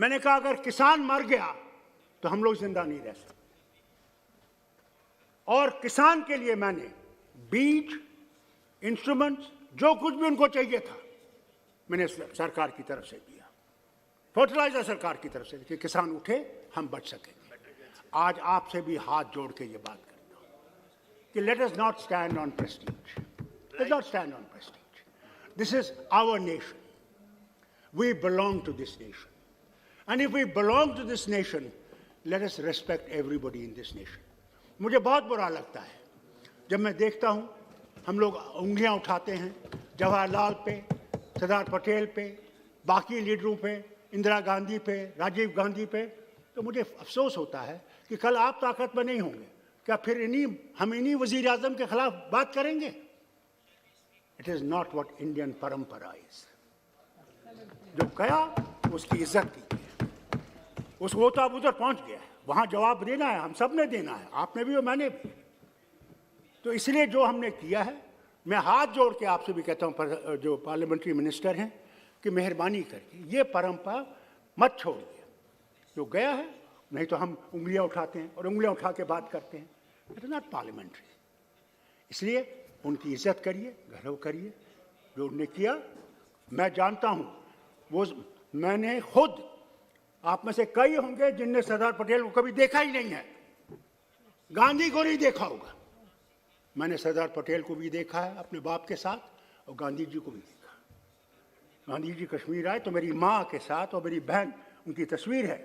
मैंने कहा अगर किसान मर गया तो हम लोग जिंदा नहीं रह सकते, और किसान के लिए मैंने बीज, इंस्ट्रूमेंट्स, जो कुछ भी उनको चाहिए था मैंने सरकार की तरफ से दिया, फर्टिलाइजर सरकार की तरफ से, कि किसान उठे, हम बच सकेंगे। आज आपसे भी हाथ जोड़ के ये बात करता हूं कि let us not stand on prestige, let not stand on prestige, this is our nation, we belong to this nation, and if we belong to this nation, let us respect everybody in this nation. मुझे बहुत बुरा लगता है जब मैं देखता हूं हम लोग उंगलियां उठाते हैं जवाहरलाल पे, सरदार पटेल पे, बाकी लीडरों पे, इंदिरा गांधी पे, राजीव गांधी पे, तो मुझे अफसोस होता है कि कल आप ताकत में नहीं होंगे, क्या फिर हम इन्हीं वजीर आजम के खिलाफ बात करेंगे? It is not what Indian परंपरा इज। जो गया उसकी इज्जत कीजिए, वो तो अब उधर पहुंच गया है, वहां जवाब देना है, हम सब ने देना है, आपने भी और मैंने भी। तो इसलिए जो हमने किया है, मैं हाथ जोड़ के आपसे भी कहता हूं, जो पार्लियामेंट्री मिनिस्टर हैं, कि मेहरबानी करके ये परंपरा मत छोड़िए। जो गया है, नहीं तो हम उंगलियां उठाते हैं और उंगलियां उठा के बात करते हैं, इट इज नॉट पार्लियामेंट्री। इसलिए उनकी इज्जत करिए, गौरव करिए, जो उन्होंने किया। मैं जानता हूं वो, मैंने खुद, आप में से कई होंगे जिनने सरदार पटेल को कभी देखा ही नहीं है, गांधी को नहीं देखा होगा, मैंने सरदार पटेल को भी देखा है अपने बाप के साथ और गांधी जी को भी देखा। गांधी जी कश्मीर आए तो मेरी माँ के साथ और मेरी बहन, उनकी तस्वीर है,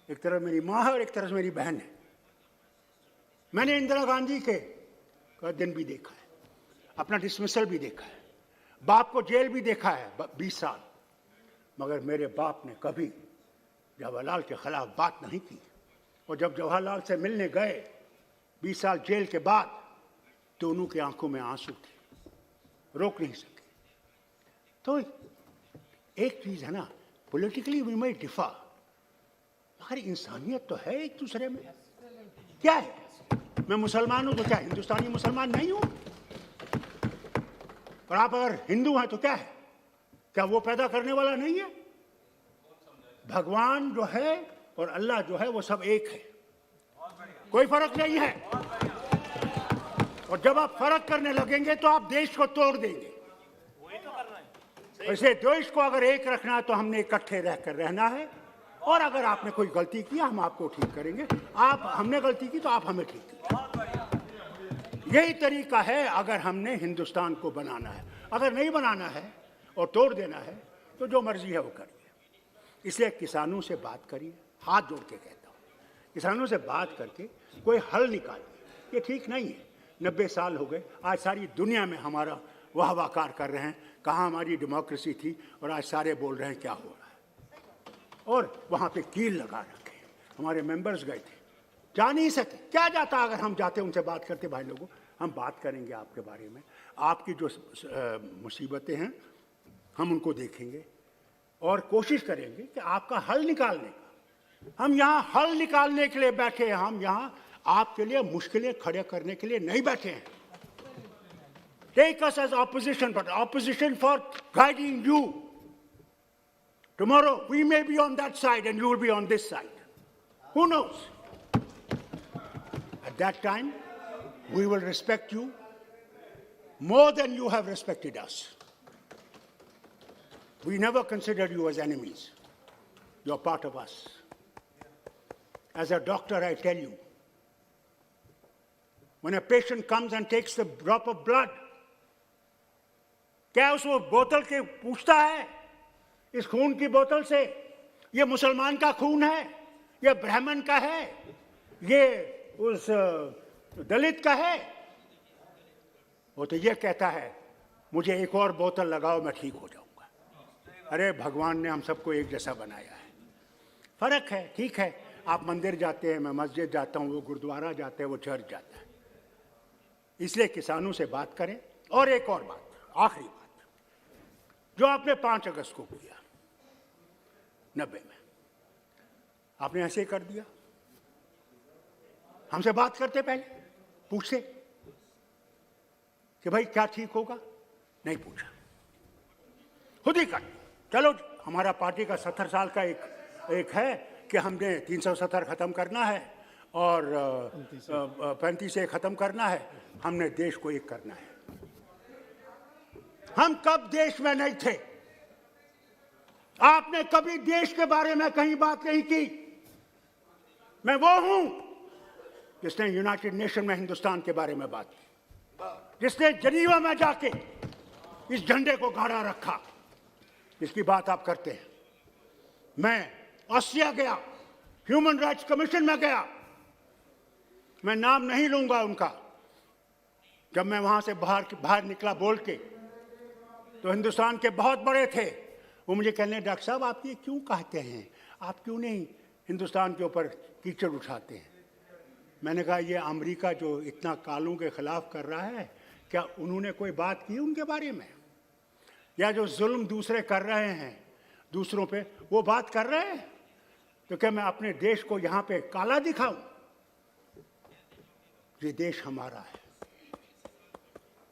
एक तरफ मेरी माँ है और एक तरफ मेरी बहन है। मैंने इंदिरा गांधी का दिन भी देखा है, अपना डिसमिसल भी देखा है, बाप को जेल भी देखा है 20 साल, मगर मेरे बाप ने कभी जवाहरलाल के खिलाफ बात नहीं की। और जब जवाहरलाल से मिलने गए 20 साल जेल के बाद, दोनों की आंखों में आंसू थे, रोक नहीं सके। तो एक चीज है ना, पॉलिटिकली वी मे डिफर, मगर इंसानियत तो है एक दूसरे में। क्या है, मैं मुसलमान हूं तो क्या हिंदुस्तानी मुसलमान नहीं हूं? और आप अगर हिंदू हैं तो क्या है, क्या वो पैदा करने वाला नहीं है? भगवान जो है और अल्लाह जो है वो सब एक है, कोई फर्क नहीं है। और जब आप फर्क करने लगेंगे तो आप देश को तोड़ देंगे। वैसे देश को अगर एक रखना है तो हमने इकट्ठे रहकर रहना है, और अगर आपने कोई गलती की हम आपको ठीक करेंगे, हमने गलती की तो आप हमें ठीक करेंगे। यही तरीका है अगर हमने हिंदुस्तान को बनाना है। अगर नहीं बनाना है और तोड़ देना है तो जो मर्जी है वो करिए। इसलिए किसानों से बात करिए, हाथ जोड़ के कहता हूँ, किसानों से बात करके कोई हल निकालिए। ये ठीक नहीं है, 90 साल हो गए, आज सारी दुनिया में हमारा वाहवाकार कर रहे हैं, कहाँ हमारी डेमोक्रेसी थी, और आज सारे बोल रहे हैं क्या हो रहा है। और वहाँ पे कील लगा रखे, हमारे मेंबर्स गए थे, जा नहीं सके। क्या जाता अगर हम जाते उनसे बात करते, भाई लोगों हम बात करेंगे आपके बारे में, आपकी जो मुसीबतें हैं हम उनको देखेंगे और कोशिश करेंगे कि आपका हल निकालने का। हम यहाँ हल निकालने के लिए बैठे हैं, हम यहाँ आपके लिए मुश्किलें खड़े करने के लिए नहीं बैठे हैं। Take us as opposition, but opposition for guiding you. Tomorrow we may be on that side and you will be on this side. Who knows? At that time, we will respect you more than you have respected us. We never considered you as enemies. You're part of us. As a doctor, I tell you, when a patient comes and takes the drop of blood, क्या उसको बोतल के पूछता है, इस खून की बोतल से ये मुसलमान का खून है, ये ब्राह्मण का है, ये उस दलित का है? वो तो ये कहता है मुझे एक और बोतल लगाओ मैं ठीक हो जाऊंगा। अरे भगवान ने हम सबको एक जैसा बनाया है, फर्क है, ठीक है। आप मंदिर जाते हैं, मैं मस्जिद जाता हूँ, वो गुरुद्वारा जाते हैं, वो चर्च जाता है। इसलिए किसानों से बात करें। और एक और बात, आखिरी बात, जो आपने 5 अगस्त को किया 90 में, आपने ऐसे ही कर दिया। हमसे बात करते पहले पूछते कि भाई क्या ठीक होगा, नहीं पूछा, खुद ही कर। चलो हमारा पार्टी का 70 साल का एक एक है कि हमने 370 ख़त्म करना है और 35 ख़त्म करना है, हमने देश को एक करना है। हम कब देश में नहीं थे? आपने कभी देश के बारे में कहीं बात नहीं की। मैं वो हूं जिसने यूनाइटेड नेशन में हिंदुस्तान के बारे में बात की, जिसने जनीवा में जाके इस झंडे को गाड़ा रखा, जिसकी बात आप करते हैं। मैं ऑस्ट्रिया गया, ह्यूमन राइट्स कमीशन में गया, मैं नाम नहीं लूंगा उनका। जब मैं वहां से बाहर निकला बोल के, तो हिंदुस्तान के बहुत बड़े थे, वो मुझे कहने, डॉक्टर साहब आप ये क्यों कहते हैं, आप क्यों नहीं हिंदुस्तान के ऊपर कीचड़ उठाते हैं? मैंने कहा ये अमेरिका जो इतना कालों के खिलाफ कर रहा है, क्या उन्होंने कोई बात की उनके बारे में? या जो जुल्म दूसरे कर रहे हैं दूसरों पे, वो बात कर रहे हैं? तो क्या मैं अपने देश को यहाँ पे काला दिखाऊं? ये देश हमारा है,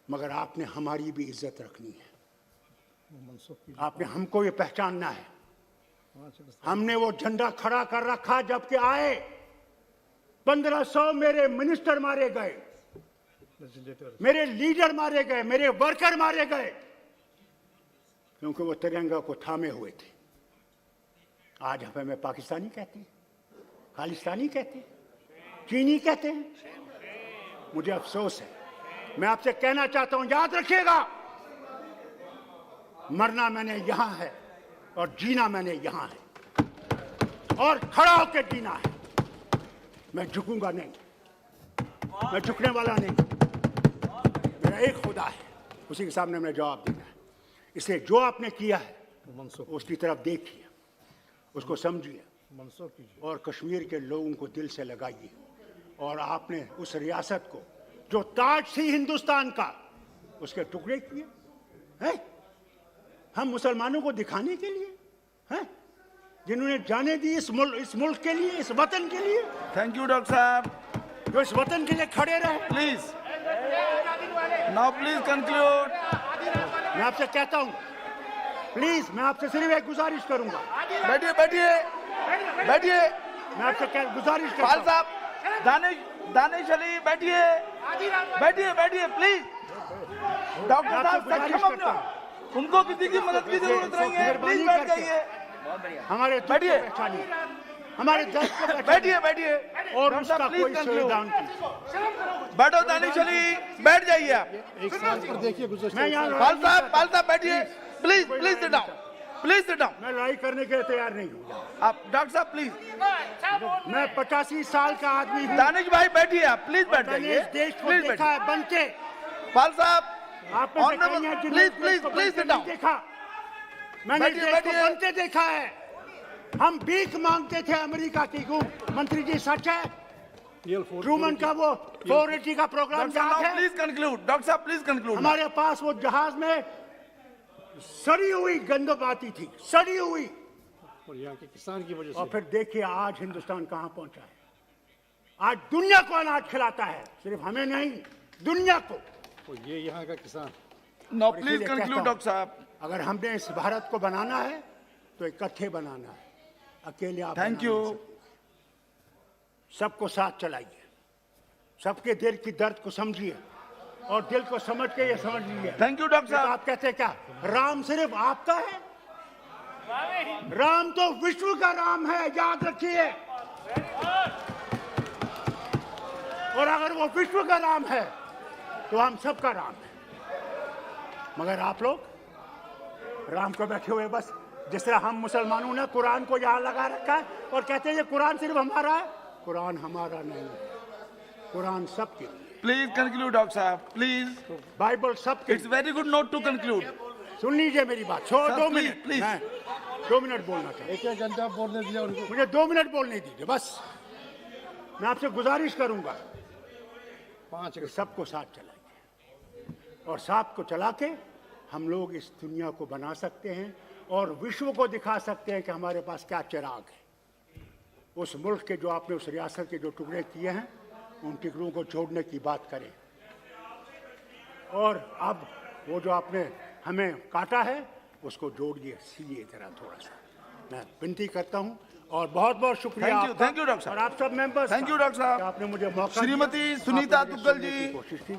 मगर आपने हमारी भी इज्जत रखनी है, आपने हमको ये पहचानना है। हमने वो झंडा खड़ा कर रखा जबकि आए 1500 मेरे मिनिस्टर मारे गए, मेरे लीडर मारे गए, मेरे वर्कर मारे गए, क्योंकि वो तिरंगा को थामे हुए थे। आज हमें पाकिस्तानी कहते हैं, खालिस्तानी कहते हैं, चीनी कहते हैं। मुझे अफसोस है, मैं आपसे कहना चाहता हूं, याद रखिएगा, मरना मैंने यहां है और जीना मैंने यहां है, और खड़ा होकर जीना है। मैं झुकूंगा नहीं, मैं झुकने वाला नहीं। मेरा एक खुदा है, उसी के सामने मैंने जवाब देना है। इसलिए जो आपने किया है उसकी तरफ देखिए, उसको समझिए और कश्मीर के लोगों को दिल से लगाइए। और आपने उस रियासत को जो ताज थी हिंदुस्तान का, उसके टुकड़े किए हैं, हम मुसलमानों को दिखाने के लिए हैं, जिन्होंने जाने दी इस मुल्क के लिए, इस वतन के लिए। थैंक यू डॉक्टर साहब, जो इस वतन के लिए खड़े रहे। Please now please conclude. मैं आपसे कहता हूं, प्लीज, मैं आपसे सिर्फ एक गुजारिश करूंगा। बैठिए बैठिए बैठिए, मैं आपसे गुजारिश पाल करता साहब, दानिश अली बैठिए बैठिए बैठिए प्लीज। डॉक्टर साहब सक्षम हो, उनको किसी की मदद की जरूरत नहीं है, प्लीज बैठ जाइए। हमारे बैठिए, हमारे दर्द को बैठिए बैठिए और उसका कोई संविधान की। बैठो दानिश अली, बैठ जाइए आप। मैं यहाँ पाल साहब बैठिए, please please sit down, please sit down. मैं लड़ाई करने के लिए तैयार नहीं हूँ। आप डॉक्टर साहब प्लीज। मैं 85 साल का आदमी हूँ। दानिश भाई बैठिए आप, प्लीज बैठ मैंने जाइए, इस देश को प्लीज देखा है बनके। पाल साहब आपने please please please sit down. देखा, मैंने इस देश को बनते देखा है। हम भीख मांगते थे अमेरिका की। मंत्री जी सच है? ट्रूमन का वो 480 का प्रोग्राम याद है? प्लीज कंक्लूड डॉक्टर साहब, प्लीज कंक्लूड। हमारे पास वो जहाज में सड़ी हुई गंदम आती थी, सड़ी हुई, और यहाँ के किसान की वजह से। और फिर देखिए आज हिंदुस्तान कहां पहुंचा है। आज दुनिया को अनाज खिलाता है, सिर्फ हमें नहीं, दुनिया को। और ये यहाँ का किसान। नो प्लीज कंक्लूड डॉक्टर साहब। अगर हमने इस भारत को बनाना है तो इकट्ठे बनाना है, अकेले आप थैंक बना यू। नहीं सकते। सबको साथ चलाइए, सबके दिल की दर्द को समझिए और दिल को समझ के ये समझ लीजिए। थैंक यू डॉक्टर तो साहब। आप कहते हैं क्या राम सिर्फ आपका है? राम तो विश्व का राम है, याद रखिए। और अगर वो विश्व का राम है तो हम सबका राम है। मगर आप लोग राम को बैठे हुए बस, जिस तरह हम मुसलमानों ने कुरान को यहां लगा रखा है और कहते हैं ये कुरान सिर्फ हमारा है। कुरान हमारा नहीं है, कुरान सबके लिए। प्लीज कंक्लूड डॉक्टर साहब, प्लीज। बाइबल सबके it's very good note to conclude. सुन लीजिए मेरी बात। छोड़, Sir, 2 please, मिनट, please. मैं 2 मिनट बोलना चाहिए। एक घंटा बोलने दिया उनको। मुझे 2 मिनट बोलने दीजिए बस। मैं आपसे गुजारिश करूंगा 5 कि सबको साथ चलाइए, और साथ को चला के हम लोग इस दुनिया को बना सकते हैं और विश्व को दिखा सकते हैं कि हमारे पास क्या चिराग है। उस मुल्क के जो आपने, उस रियासत के जो टुकड़े किए हैं, उन टुकड़ों को जोड़ने की बात करें। और अब वो जो आपने हमें काटा है उसको जोड़िए, सीलिए जरा थोड़ा सा। मैं विनती करता हूँ और बहुत बहुत शुक्रिया आपका। थैंक यू डॉक्टर साहब। और आप सब मेंबर्स थैंक यू डॉक्टर साहब। आपने मुझे मौका दिया। श्रीमती आपने सुनीता मुझे तुक्कल सुनने जी। की कोशिश की।